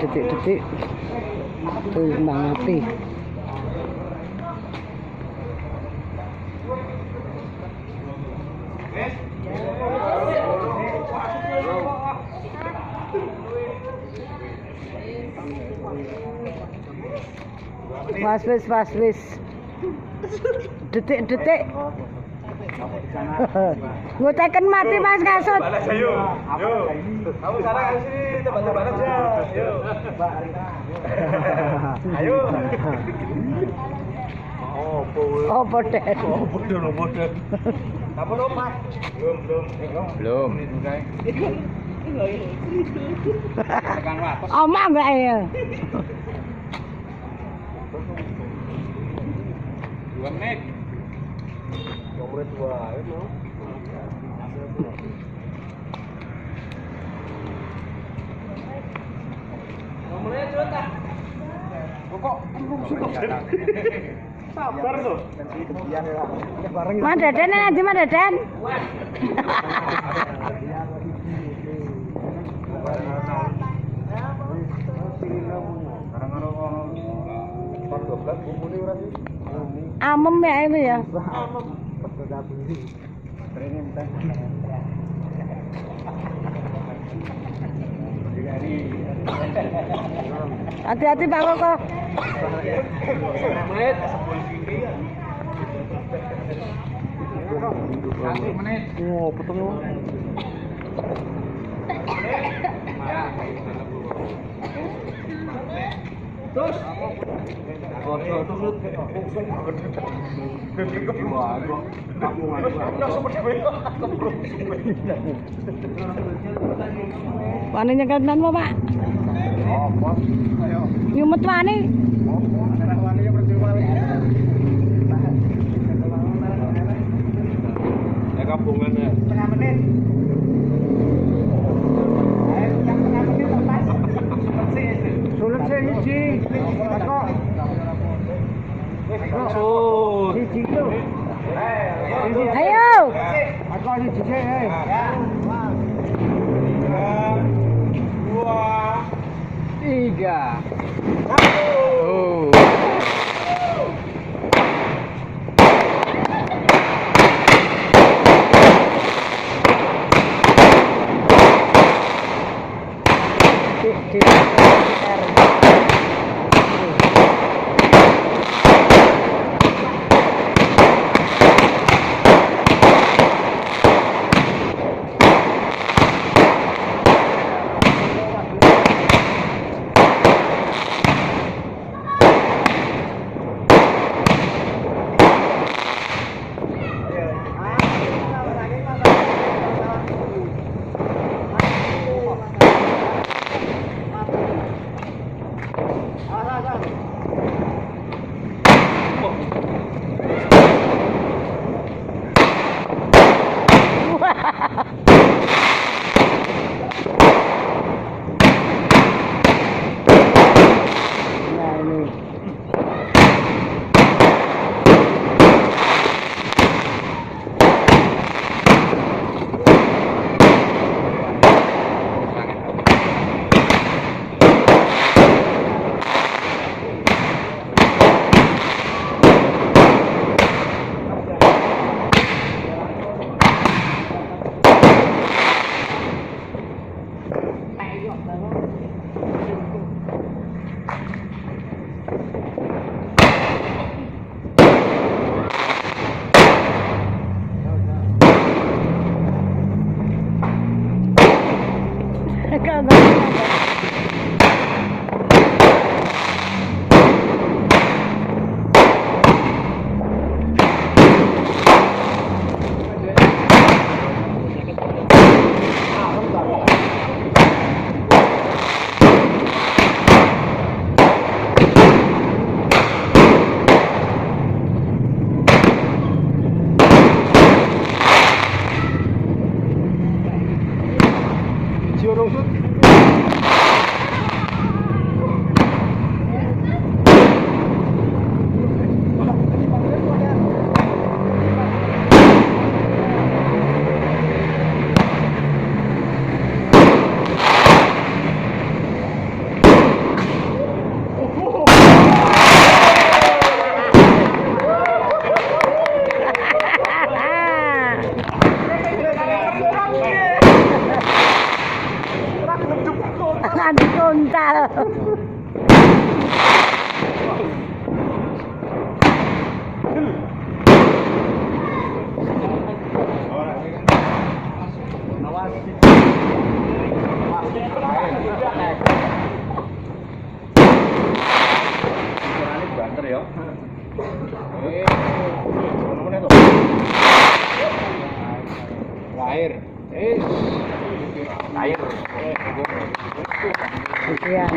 detik-detik kembang api. Wis. Detik-detik. Nguteken mati Mas Kasut. Ayo. Kamu sana ke sini, tebak-tebakan aja. Yuk. Ayo. Oh, podet. Kamu dong, Mas. Belum. Oma enggak ya? 2 menit. 2 menit ayo. Sabar loh. Mas Deden nanti Mas Deden. Amem ya itu ya. Hati-hati Pak Koko. Menit. 1 menit. Oh, potong. Terus. Wani nyekelan apa, Pak? Nyumet wani. Ya gabungan ya. Setengah menit. Sulit sih. Kok. Ayo. Aku ada siji. 2 3. Oh. nganti kontal. Banter ya. Air. Air. Sekian.